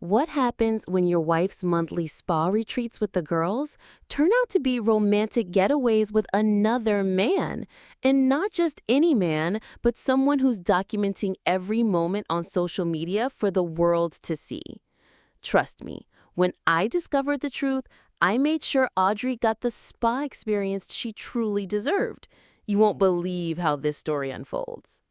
What happens when your wife's monthly spa retreats with the girls turn out to be romantic getaways with another man? And not just any man, but someone who's documenting every moment on social media for the world to see. Trust me, when I discovered the truth, I made sure Audrey got the spa experience she truly deserved. You won't believe how this story unfolds.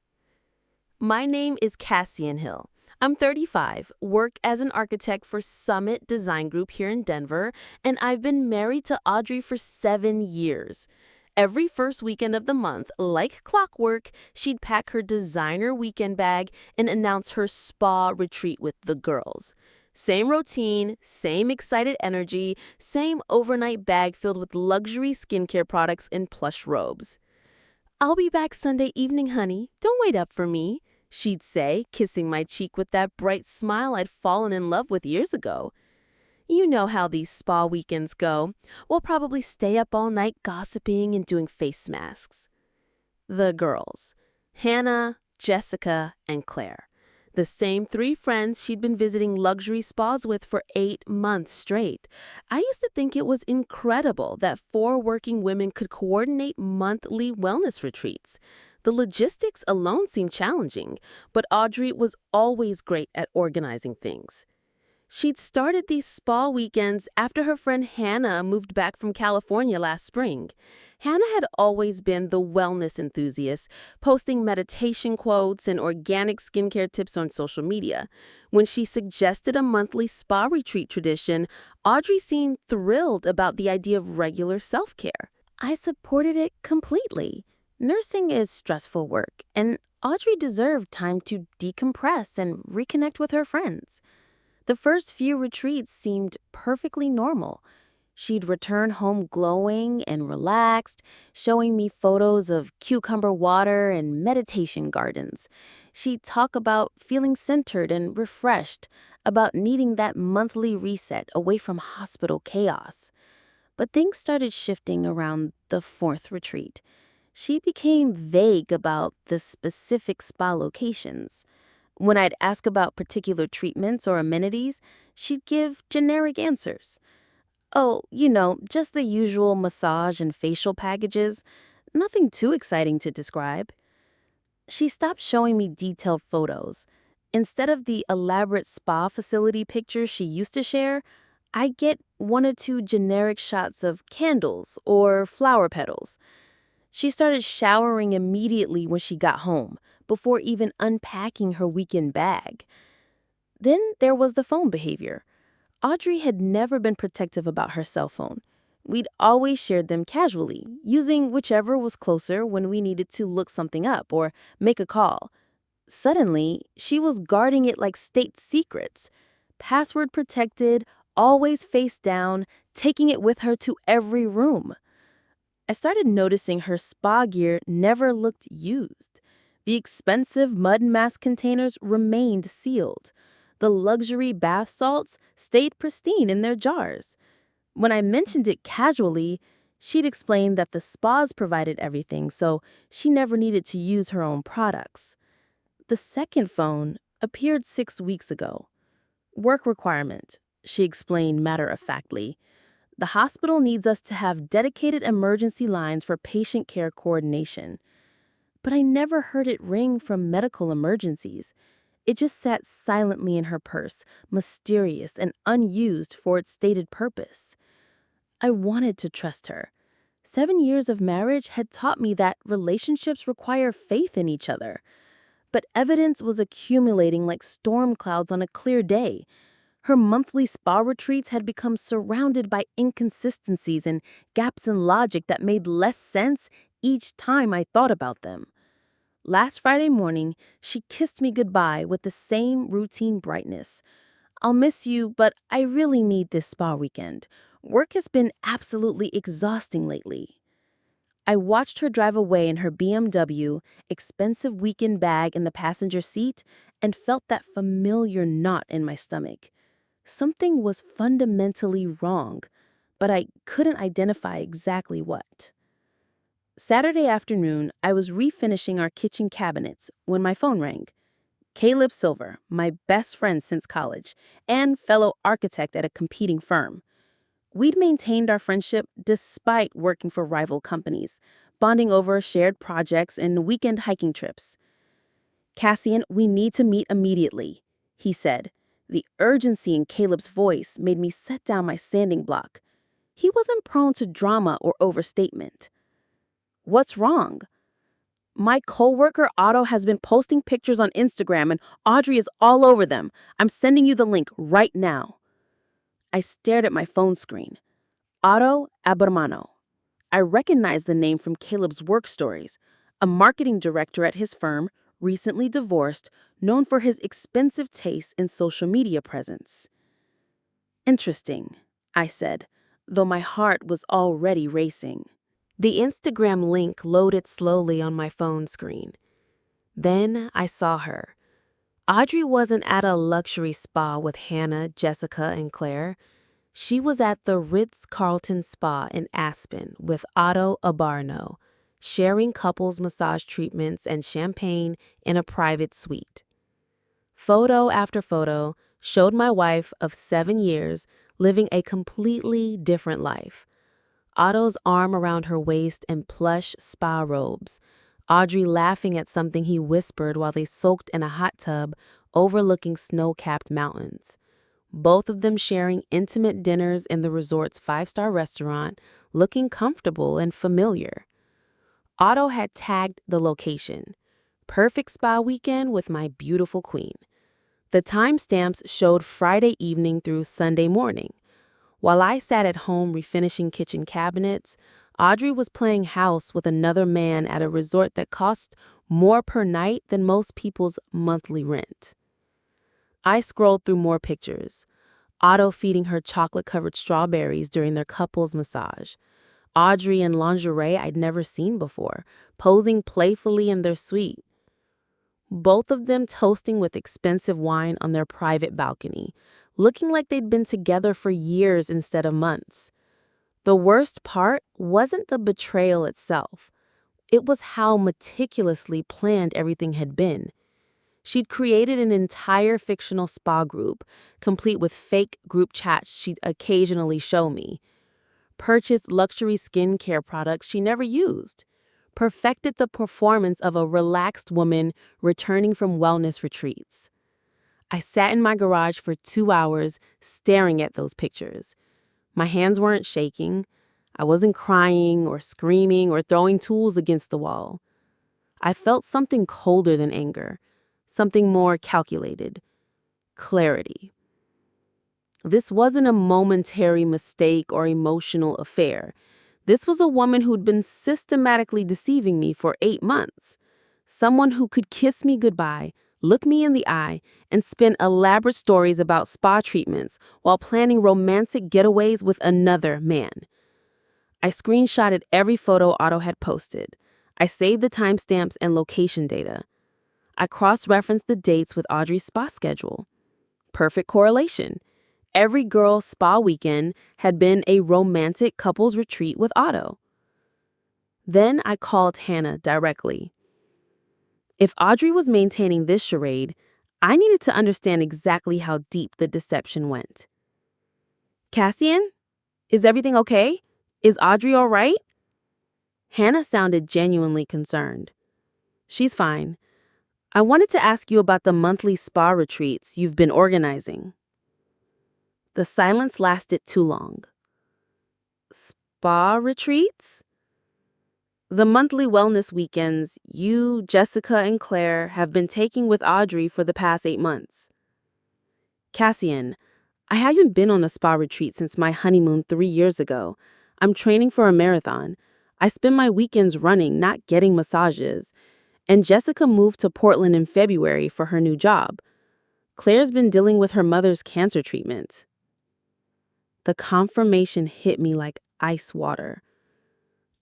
My name is Cassian Hill. I'm 35, work as an architect for Summit Design Group here in Denver, and I've been married to Audrey for 7 years. Every first weekend of the month, like clockwork, she'd pack her designer weekend bag and announce her spa retreat with the girls. Same routine, same excited energy, same overnight bag filled with luxury skincare products and plush robes. "I'll be back Sunday evening, honey. Don't wait up for me," she'd say, kissing my cheek with that bright smile I'd fallen in love with years ago. You know how these spa weekends go. We'll probably stay up all night gossiping and doing face masks. The girls: Hannah, Jessica, and Claire. The same three friends she'd been visiting luxury spas with for 8 months straight. I used to think it was incredible that four working women could coordinate monthly wellness retreats. The logistics alone seemed challenging, but Audrey was always great at organizing things. She'd started these spa weekends after her friend Hannah moved back from California last spring. Hannah had always been the wellness enthusiast, posting meditation quotes and organic skincare tips on social media. When she suggested a monthly spa retreat tradition, Audrey seemed thrilled about the idea of regular self-care. I supported it completely. Nursing is stressful work, and Audrey deserved time to decompress and reconnect with her friends. The first few retreats seemed perfectly normal. She'd return home glowing and relaxed, showing me photos of cucumber water and meditation gardens. She'd talk about feeling centered and refreshed, about needing that monthly reset away from hospital chaos. But things started shifting around the fourth retreat. She became vague about the specific spa locations. When I'd ask about particular treatments or amenities, she'd give generic answers. "Oh, just the usual massage and facial packages. Nothing too exciting to describe." She stopped showing me detailed photos. Instead of the elaborate spa facility pictures she used to share, I get one or two generic shots of candles or flower petals. She started showering immediately when she got home, before even unpacking her weekend bag. Then there was the phone behavior. Audrey had never been protective about her cell phone. We'd always shared them casually, using whichever was closer when we needed to look something up or make a call. Suddenly, she was guarding it like state secrets. Password protected, always face down, taking it with her to every room. I started noticing her spa gear never looked used. The expensive mud mask containers remained sealed. The luxury bath salts stayed pristine in their jars. When I mentioned it casually, she'd explain that the spas provided everything, so she never needed to use her own products. The second phone appeared 6 weeks ago. "Work requirement," she explained matter-of-factly. "The hospital needs us to have dedicated emergency lines for patient care coordination." But I never heard it ring from medical emergencies. It just sat silently in her purse, mysterious and unused for its stated purpose. I wanted to trust her. 7 years of marriage had taught me that relationships require faith in each other. But evidence was accumulating like storm clouds on a clear day. Her monthly spa retreats had become surrounded by inconsistencies and gaps in logic that made less sense each time I thought about them. Last Friday morning, she kissed me goodbye with the same routine brightness. "I'll miss you, but I really need this spa weekend. Work has been absolutely exhausting lately." I watched her drive away in her BMW, expensive weekend bag in the passenger seat, and felt that familiar knot in my stomach. Something was fundamentally wrong, but I couldn't identify exactly what. Saturday afternoon, I was refinishing our kitchen cabinets when my phone rang. Caleb Silver, my best friend since college, and fellow architect at a competing firm. We'd maintained our friendship despite working for rival companies, bonding over shared projects and weekend hiking trips. Cassian, we need to meet immediately, he said. The urgency in Caleb's voice made me set down my sanding block. He wasn't prone to drama or overstatement. What's wrong? My coworker Otto has been posting pictures on Instagram and Audrey is all over them. I'm sending you the link right now. I stared at my phone screen. Otto Abermano. I recognized the name from Caleb's work stories. A marketing director at his firm, recently divorced, known for his expensive taste in social media presence. Interesting, I said, though my heart was already racing. The Instagram link loaded slowly on my phone screen. Then I saw her. Audrey wasn't at a luxury spa with Hannah, Jessica, and Claire. She was at the Ritz-Carlton Spa in Aspen with Otto Abarno, sharing couples massage treatments and champagne in a private suite. Photo after photo showed my wife of 7 years living a completely different life. Otto's arm around her waist and plush spa robes, Audrey laughing at something he whispered while they soaked in a hot tub overlooking snow-capped mountains. Both of them sharing intimate dinners in the resort's 5-star restaurant, looking comfortable and familiar. Otto had tagged the location. Perfect spa weekend with my beautiful queen. The timestamps showed Friday evening through Sunday morning. While I sat at home refinishing kitchen cabinets, Audrey was playing house with another man at a resort that cost more per night than most people's monthly rent. I scrolled through more pictures. Otto feeding her chocolate-covered strawberries during their couple's massage. Audrey in lingerie I'd never seen before, posing playfully in their suite. Both of them toasting with expensive wine on their private balcony, looking like they'd been together for years instead of months. The worst part wasn't the betrayal itself. It was how meticulously planned everything had been. She'd created an entire fictional spa group, complete with fake group chats she'd occasionally show me. Purchased luxury skincare products she never used. Perfected the performance of a relaxed woman returning from wellness retreats. I sat in my garage for 2 hours staring at those pictures. My hands weren't shaking. I wasn't crying or screaming or throwing tools against the wall. I felt something colder than anger, something more calculated. Clarity. This wasn't a momentary mistake or emotional affair. This was a woman who'd been systematically deceiving me for 8 months. Someone who could kiss me goodbye, look me in the eye, and spin elaborate stories about spa treatments while planning romantic getaways with another man. I screenshotted every photo Otto had posted. I saved the timestamps and location data. I cross-referenced the dates with Audrey's spa schedule. Perfect correlation. Every girl's spa weekend had been a romantic couples retreat with Otto. Then I called Hannah directly. If Audrey was maintaining this charade, I needed to understand exactly how deep the deception went. Cassian? Is everything okay? Is Audrey all right? Hannah sounded genuinely concerned. She's fine. I wanted to ask you about the monthly spa retreats you've been organizing. The silence lasted too long. Spa retreats? The monthly wellness weekends you, Jessica, and Claire have been taking with Audrey for the past 8 months. Cassian, I haven't been on a spa retreat since my honeymoon 3 years ago. I'm training for a marathon. I spend my weekends running, not getting massages. And Jessica moved to Portland in February for her new job. Claire's been dealing with her mother's cancer treatment. The confirmation hit me like ice water.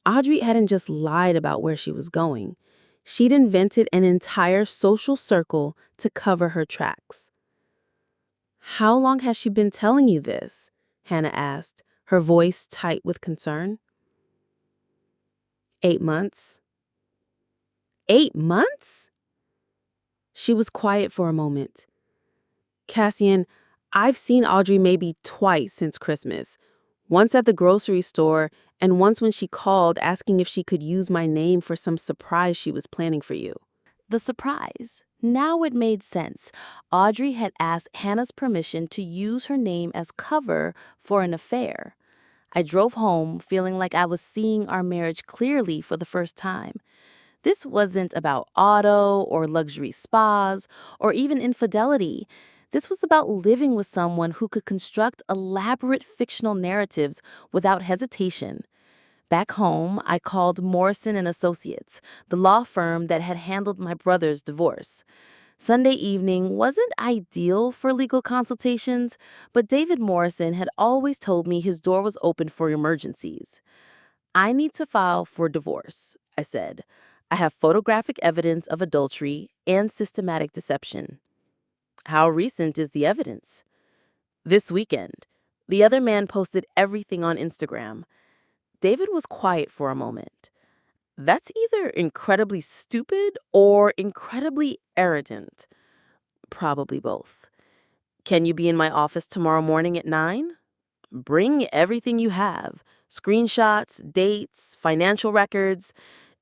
Audrey hadn't just lied about where she was going. She'd invented an entire social circle to cover her tracks. How long has she been telling you this? Hannah asked, her voice tight with concern. 8 months. 8 months? She was quiet for a moment. Cassian, I've seen Audrey maybe twice since Christmas. Once at the grocery store, and once when she called asking if she could use my name for some surprise she was planning for you. The surprise. Now it made sense. Audrey had asked Hannah's permission to use her name as cover for an affair. I drove home feeling like I was seeing our marriage clearly for the first time. This wasn't about auto or luxury spas or even infidelity. This was about living with someone who could construct elaborate fictional narratives without hesitation. Back home, I called Morrison and Associates, the law firm that had handled my brother's divorce. Sunday evening wasn't ideal for legal consultations, but David Morrison had always told me his door was open for emergencies. I need to file for divorce, I said. I have photographic evidence of adultery and systematic deception. How recent is the evidence? This weekend. The other man posted everything on Instagram. David was quiet for a moment. That's either incredibly stupid or incredibly arrogant. Probably both. Can you be in my office tomorrow morning at 9? Bring everything you have. Screenshots, dates, financial records.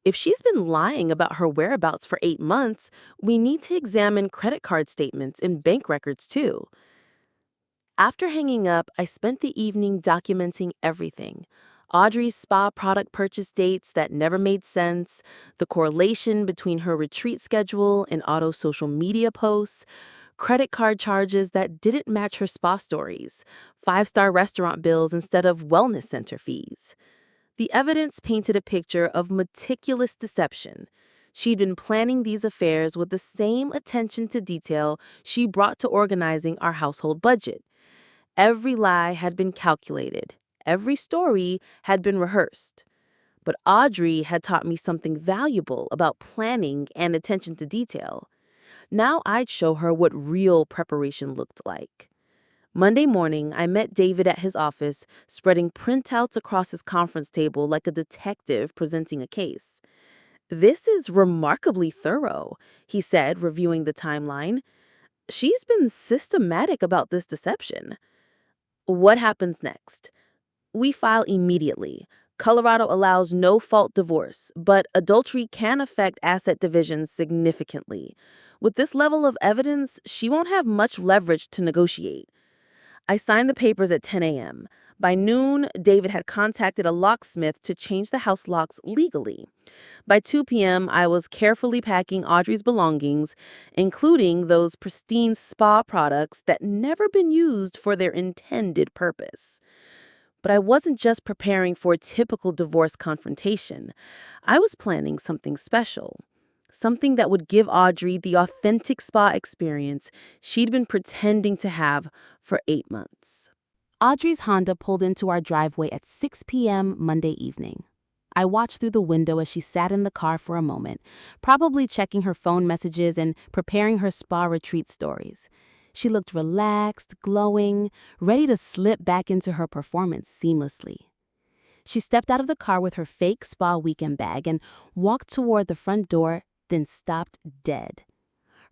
If she's been lying about her whereabouts for 8 months, we need to examine credit card statements and bank records too. After hanging up, I spent the evening documenting everything. Audrey's spa product purchase dates that never made sense, the correlation between her retreat schedule and Otto's social media posts, credit card charges that didn't match her spa stories, five-star restaurant bills instead of wellness center fees. The evidence painted a picture of meticulous deception. She'd been planning these affairs with the same attention to detail she brought to organizing our household budget. Every lie had been calculated. Every story had been rehearsed. But Audrey had taught me something valuable about planning and attention to detail. Now I'd show her what real preparation looked like. Monday morning, I met David at his office, spreading printouts across his conference table like a detective presenting a case. "This is remarkably thorough," he said, reviewing the timeline. "She's been systematic about this deception." What happens next? We file immediately. Colorado allows no-fault divorce, but adultery can affect asset divisions significantly. With this level of evidence, she won't have much leverage to negotiate. I signed the papers at 10 a.m. By noon, David had contacted a locksmith to change the house locks legally. By 2 p.m., I was carefully packing Audrey's belongings, including those pristine spa products that never been used for their intended purpose. But I wasn't just preparing for a typical divorce confrontation. I was planning something special. Something that would give Audrey the authentic spa experience she'd been pretending to have for 8 months. Audrey's Honda pulled into our driveway at 6 p.m. Monday evening. I watched through the window as she sat in the car for a moment, probably checking her phone messages and preparing her spa retreat stories. She looked relaxed, glowing, ready to slip back into her performance seamlessly. She stepped out of the car with her fake spa weekend bag and walked toward the front door, then stopped dead.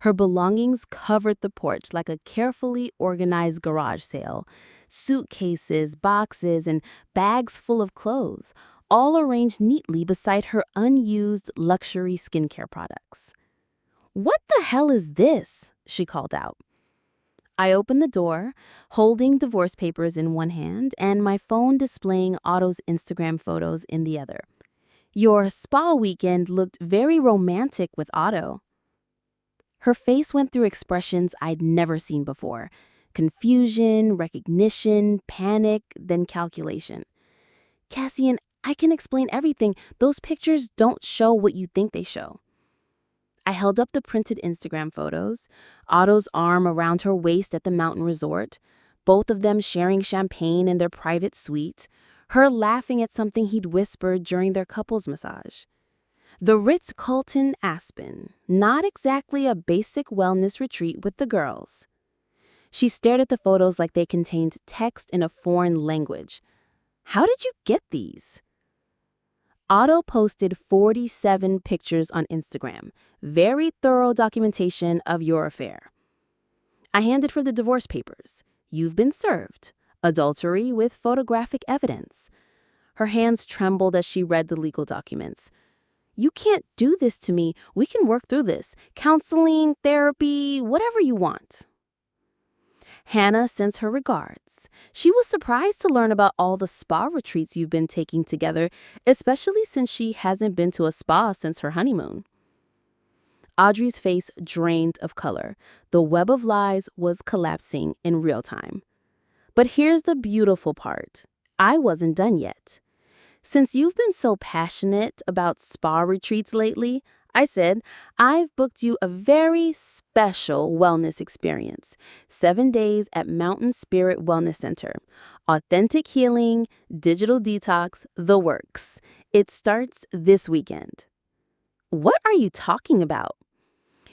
Her belongings covered the porch like a carefully organized garage sale. Suitcases, boxes, and bags full of clothes, all arranged neatly beside her unused luxury skincare products. "What the hell is this?" she called out. I opened the door, holding divorce papers in one hand and my phone displaying Otto's Instagram photos in the other. "Your spa weekend looked very romantic with Otto." Her face went through expressions I'd never seen before. Confusion, recognition, panic, then calculation. "Cassian, I can explain everything. Those pictures don't show what you think they show." I held up the printed Instagram photos, Otto's arm around her waist at the mountain resort, both of them sharing champagne in their private suite, her laughing at something he'd whispered during their couples massage. The Ritz-Carlton Aspen, not exactly a basic wellness retreat with the girls. She stared at the photos like they contained text in a foreign language. "How did you get these?" Otto posted 47 pictures on Instagram, Very thorough documentation of your affair. I handed her the divorce papers. You've been served. Adultery with photographic evidence. Her hands trembled as she read the legal documents. You can't do this to me. We can work through this. Counseling, therapy, whatever you want. Hannah sends her regards. She was surprised to learn about all the spa retreats you've been taking together, especially since she hasn't been to a spa since her honeymoon. Audrey's face drained of color. The web of lies was collapsing in real time. But here's the beautiful part. I wasn't done yet. Since you've been so passionate about spa retreats lately, I said, I've booked you a very special wellness experience. 7 days at Mountain Spirit Wellness Center. Authentic healing, digital detox, the works. It starts this weekend. What are you talking about?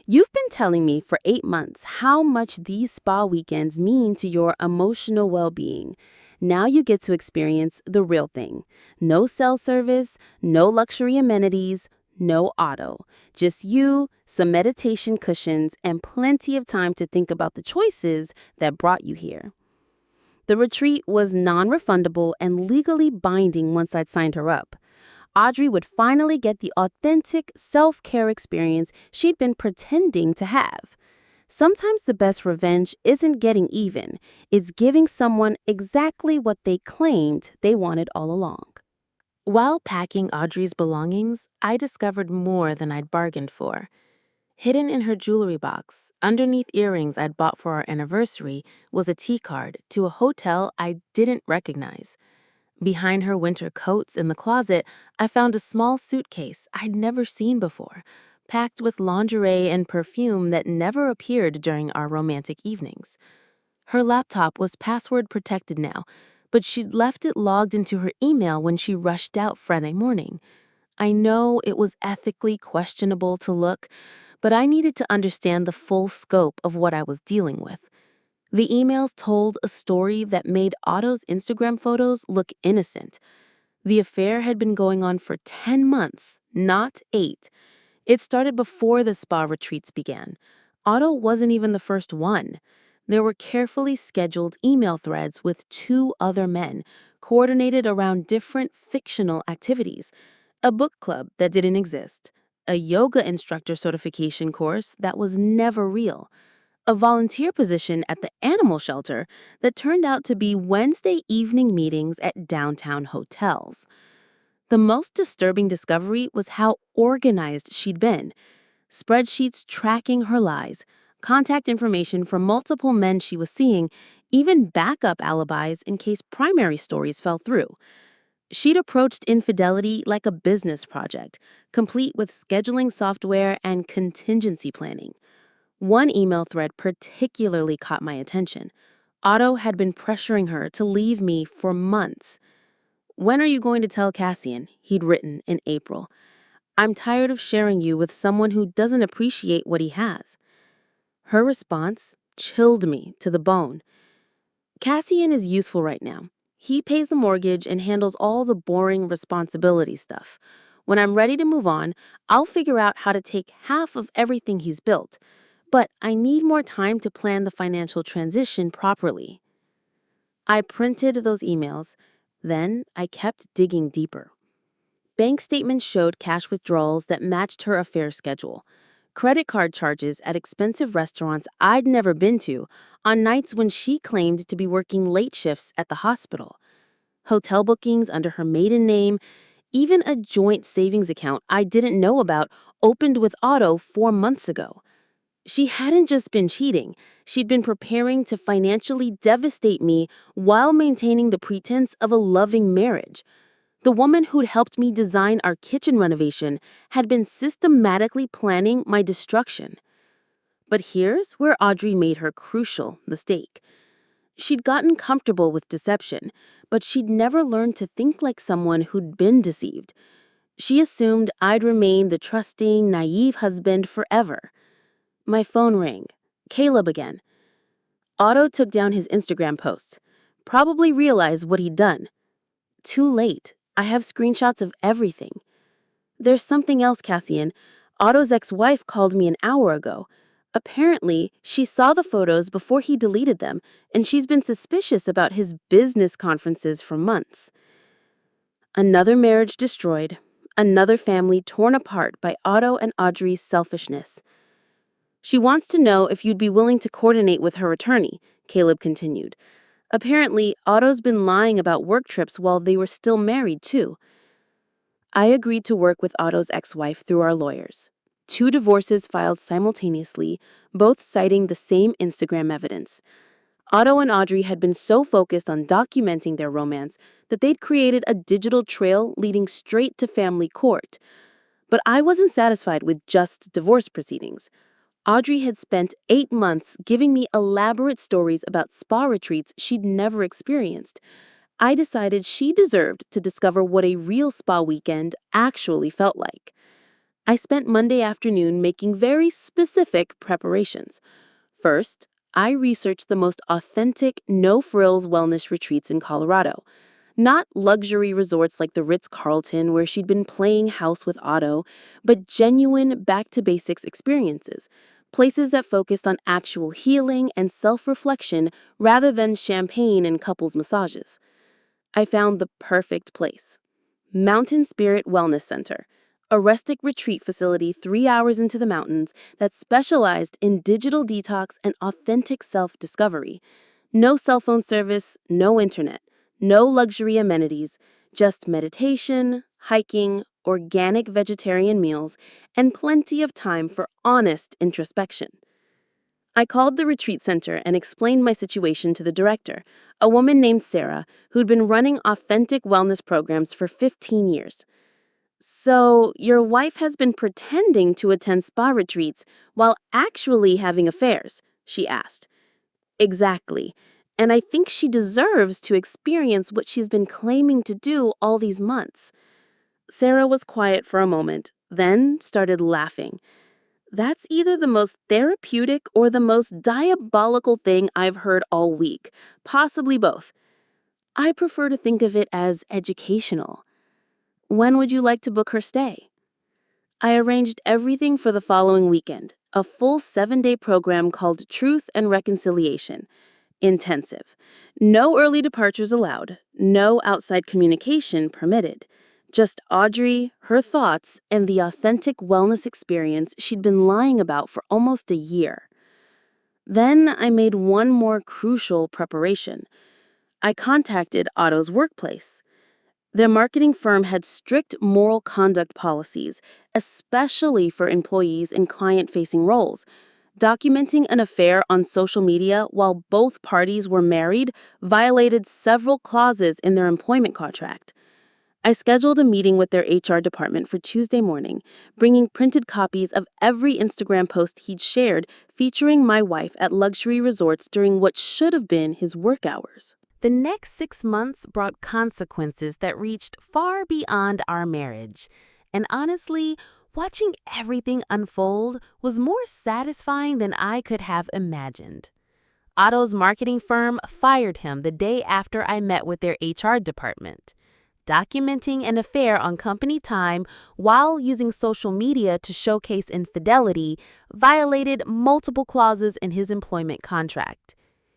You've been telling me for 8 months how much these spa weekends mean to your emotional well-being. Now you get to experience the real thing. No cell service, no luxury amenities, no auto. Just you, some meditation cushions, and plenty of time to think about the choices that brought you here. The retreat was non-refundable and legally binding once I'd signed her up. Audrey would finally get the authentic self-care experience she'd been pretending to have. Sometimes the best revenge isn't getting even, it's giving someone exactly what they claimed they wanted all along. While packing Audrey's belongings, I discovered more than I'd bargained for. Hidden in her jewelry box, underneath earrings I'd bought for our anniversary, was a tea card to a hotel I didn't recognize. Behind her winter coats in the closet, I found a small suitcase I'd never seen before, packed with lingerie and perfume that never appeared during our romantic evenings. Her laptop was password protected now, but she'd left it logged into her email when she rushed out Friday morning. I know it was ethically questionable to look, but I needed to understand the full scope of what I was dealing with. The emails told a story that made Otto's Instagram photos look innocent. The affair had been going on for 10 months, not 8. It started before the spa retreats began. Otto wasn't even the first one. There were carefully scheduled email threads with 2 other men, coordinated around different fictional activities. A book club that didn't exist. A yoga instructor certification course that was never real. A volunteer position at the animal shelter that turned out to be Wednesday evening meetings at downtown hotels. The most disturbing discovery was how organized she'd been. Spreadsheets tracking her lies, contact information from multiple men she was seeing, even backup alibis in case primary stories fell through. She'd approached infidelity like a business project, complete with scheduling software and contingency planning. One email thread particularly caught my attention. Otto had been pressuring her to leave me for months. "When are you going to tell Cassian?" he'd written in April. "I'm tired of sharing you with someone who doesn't appreciate what he has." Her response chilled me to the bone. "Cassian is useful right now. He pays the mortgage and handles all the boring responsibility stuff. When I'm ready to move on, I'll figure out how to take half of everything he's built. But I need more time to plan the financial transition properly." I printed those emails. Then I kept digging deeper. Bank statements showed cash withdrawals that matched her affair schedule. Credit card charges at expensive restaurants I'd never been to on nights when she claimed to be working late shifts at the hospital. Hotel bookings under her maiden name, even a joint savings account I didn't know about opened with Otto 4 months ago. She hadn't just been cheating, she'd been preparing to financially devastate me while maintaining the pretense of a loving marriage. The woman who'd helped me design our kitchen renovation had been systematically planning my destruction. But here's where Audrey made her crucial mistake. She'd gotten comfortable with deception, but she'd never learned to think like someone who'd been deceived. She assumed I'd remain the trusting, naive husband forever. My phone rang. Caleb again. Otto took down his Instagram posts. Probably realized what he'd done. Too late. I have screenshots of everything. "There's something else, Cassian. Otto's ex-wife called me an hour ago. Apparently, she saw the photos before he deleted them, and she's been suspicious about his business conferences for months. Another marriage destroyed, another family torn apart by Otto and Audrey's selfishness. She wants to know if you'd be willing to coordinate with her attorney, Caleb continued. Apparently, Otto's been lying about work trips while they were still married, too. I agreed to work with Otto's ex-wife through our lawyers. 2 divorces filed simultaneously, both citing the same Instagram evidence. Otto and Audrey had been so focused on documenting their romance that they'd created a digital trail leading straight to family court. But I wasn't satisfied with just divorce proceedings. Audrey had spent 8 months giving me elaborate stories about spa retreats she'd never experienced. I decided she deserved to discover what a real spa weekend actually felt like. I spent Monday afternoon making very specific preparations. First, I researched the most authentic, no-frills wellness retreats in Colorado. Not luxury resorts like the Ritz-Carlton where she'd been playing house with Otto, but genuine back-to-basics experiences. Places that focused on actual healing and self-reflection rather than champagne and couples massages. I found the perfect place. Mountain Spirit Wellness Center, a rustic retreat facility 3 hours into the mountains that specialized in digital detox and authentic self-discovery. No cell phone service, no internet, no luxury amenities, just meditation, hiking, organic vegetarian meals, and plenty of time for honest introspection. I called the retreat center and explained my situation to the director, a woman named Sarah, who'd been running authentic wellness programs for 15 years. So, your wife has been pretending to attend spa retreats while actually having affairs, she asked. Exactly. And I think she deserves to experience what she's been claiming to do all these months. Sarah was quiet for a moment, then started laughing. That's either the most therapeutic or the most diabolical thing I've heard all week, possibly both. I prefer to think of it as educational. When would you like to book her stay? I arranged everything for the following weekend, a full 7-day program called Truth and Reconciliation. Intensive. No early departures allowed, no outside communication permitted. Just Audrey, her thoughts, and the authentic wellness experience she'd been lying about for almost a year. Then I made one more crucial preparation. I contacted Otto's workplace. Their marketing firm had strict moral conduct policies, especially for employees in client-facing roles. Documenting an affair on social media while both parties were married violated several clauses in their employment contract. I scheduled a meeting with their HR department for Tuesday morning, bringing printed copies of every Instagram post he'd shared featuring my wife at luxury resorts during what should have been his work hours. The next 6 months brought consequences that reached far beyond our marriage. And honestly, watching everything unfold was more satisfying than I could have imagined. Otto's marketing firm fired him the day after I met with their HR department. Documenting an affair on company time while using social media to showcase infidelity violated multiple clauses in his employment contract.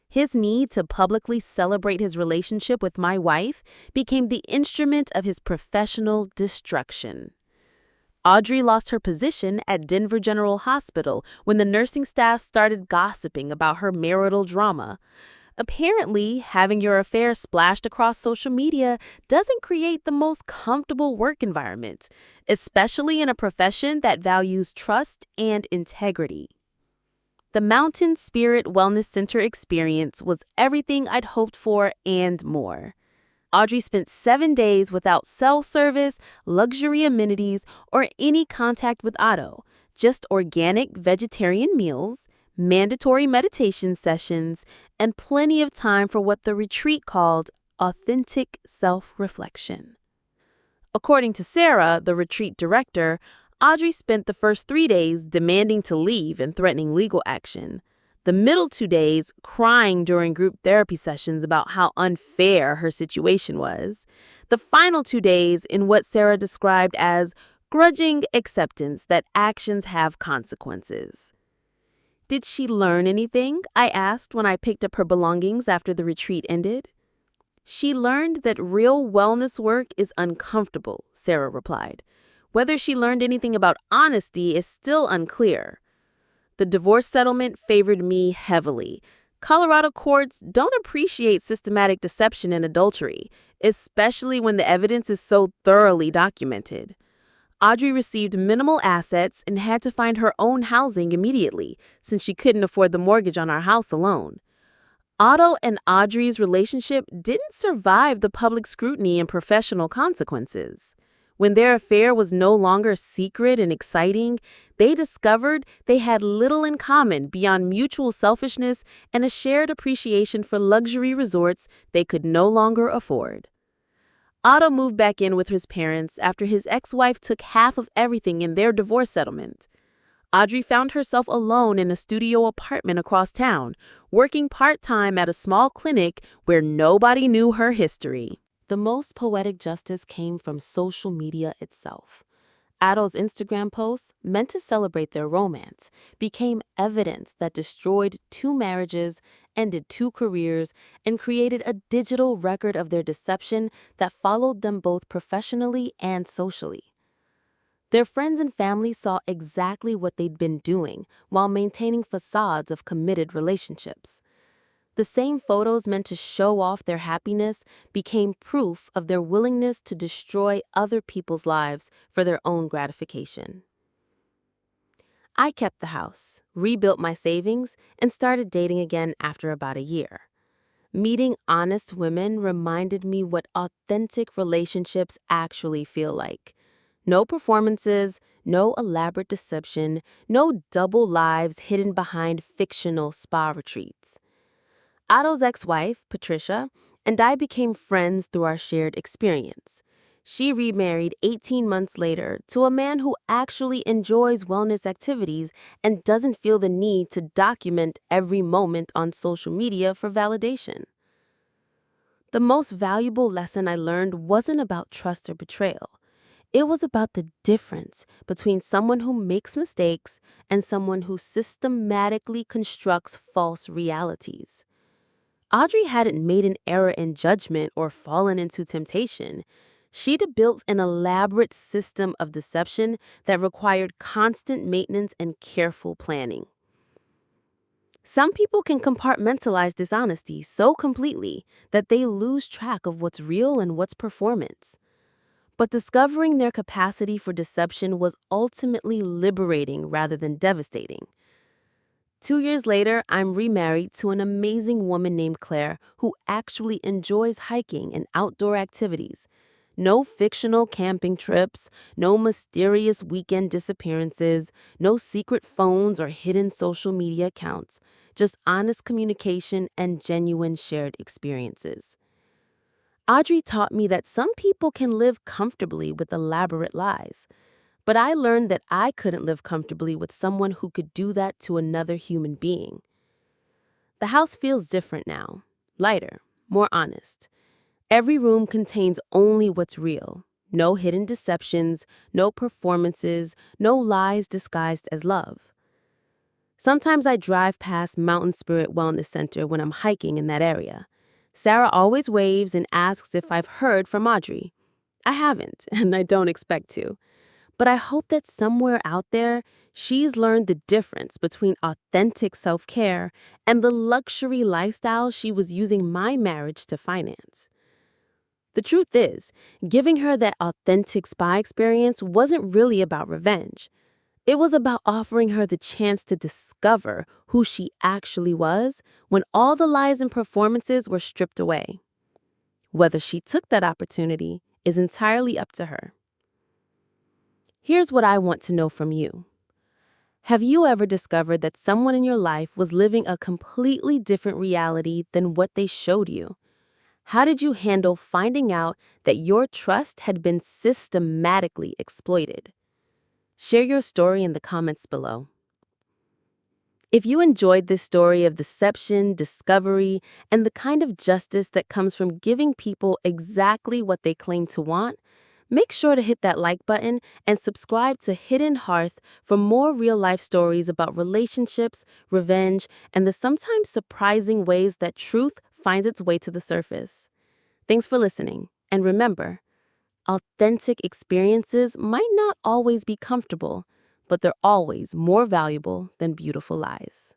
His need to publicly celebrate his relationship with my wife became the instrument of his professional destruction. Audrey lost her position at Denver General Hospital when the nursing staff started gossiping about her marital drama. Apparently, having your affair splashed across social media doesn't create the most comfortable work environment, especially in a profession that values trust and integrity. The Mountain Spirit Wellness Center experience was everything I'd hoped for and more. Audrey spent 7 days without cell service, luxury amenities, or any contact with Otto, just organic vegetarian meals, mandatory meditation sessions, and plenty of time for what the retreat called authentic self-reflection. According to Sarah, the retreat director, Audrey spent the first 3 days demanding to leave and threatening legal action. The middle 2 days crying during group therapy sessions about how unfair her situation was. The final 2 days in what Sarah described as grudging acceptance that actions have consequences. Did she learn anything? I asked when I picked up her belongings after the retreat ended. She learned that real wellness work is uncomfortable, Sarah replied. Whether she learned anything about honesty is still unclear. The divorce settlement favored me heavily. Colorado courts don't appreciate systematic deception and adultery, especially when the evidence is so thoroughly documented. Audrey received minimal assets and had to find her own housing immediately, since she couldn't afford the mortgage on our house alone. Otto and Audrey's relationship didn't survive the public scrutiny and professional consequences. When their affair was no longer secret and exciting, they discovered they had little in common beyond mutual selfishness and a shared appreciation for luxury resorts they could no longer afford. Otto moved back in with his parents after his ex-wife took half of everything in their divorce settlement. Audrey found herself alone in a studio apartment across town, working part-time at a small clinic where nobody knew her history. The most poetic justice came from social media itself. Otto's Instagram posts, meant to celebrate their romance, became evidence that destroyed 2 marriages, ended 2 careers, and created a digital record of their deception that followed them both professionally and socially. Their friends and family saw exactly what they'd been doing while maintaining facades of committed relationships. The same photos meant to show off their happiness became proof of their willingness to destroy other people's lives for their own gratification. I kept the house, rebuilt my savings, and started dating again after about a year. Meeting honest women reminded me what authentic relationships actually feel like. No performances, no elaborate deception, no double lives hidden behind fictional spa retreats. Otto's ex-wife, Patricia, and I became friends through our shared experience. She remarried 18 months later to a man who actually enjoys wellness activities and doesn't feel the need to document every moment on social media for validation. The most valuable lesson I learned wasn't about trust or betrayal. It was about the difference between someone who makes mistakes and someone who systematically constructs false realities. Audrey hadn't made an error in judgment or fallen into temptation. She'd built an elaborate system of deception that required constant maintenance and careful planning. Some people can compartmentalize dishonesty so completely that they lose track of what's real and what's performance. But discovering their capacity for deception was ultimately liberating rather than devastating. 2 years later, I'm remarried to an amazing woman named Claire who actually enjoys hiking and outdoor activities. No fictional camping trips, no mysterious weekend disappearances, no secret phones or hidden social media accounts, just honest communication and genuine shared experiences. Audrey taught me that some people can live comfortably with elaborate lies. But I learned that I couldn't live comfortably with someone who could do that to another human being. The house feels different now, lighter, more honest. Every room contains only what's real. No hidden deceptions, no performances, no lies disguised as love. Sometimes I drive past Mountain Spirit Wellness Center when I'm hiking in that area. Sarah always waves and asks if I've heard from Audrey. I haven't, and I don't expect to. But I hope that somewhere out there, she's learned the difference between authentic self-care and the luxury lifestyle she was using my marriage to finance. The truth is, giving her that authentic spa experience wasn't really about revenge. It was about offering her the chance to discover who she actually was when all the lies and performances were stripped away. Whether she took that opportunity is entirely up to her. Here's what I want to know from you. Have you ever discovered that someone in your life was living a completely different reality than what they showed you? How did you handle finding out that your trust had been systematically exploited? Share your story in the comments below. If you enjoyed this story of deception, discovery, and the kind of justice that comes from giving people exactly what they claim to want, Make sure to hit that like button and subscribe to Hidden Hearth for more real-life stories about relationships, revenge, and the sometimes surprising ways that truth finds its way to the surface. Thanks for listening, and remember, authentic experiences might not always be comfortable, but they're always more valuable than beautiful lies.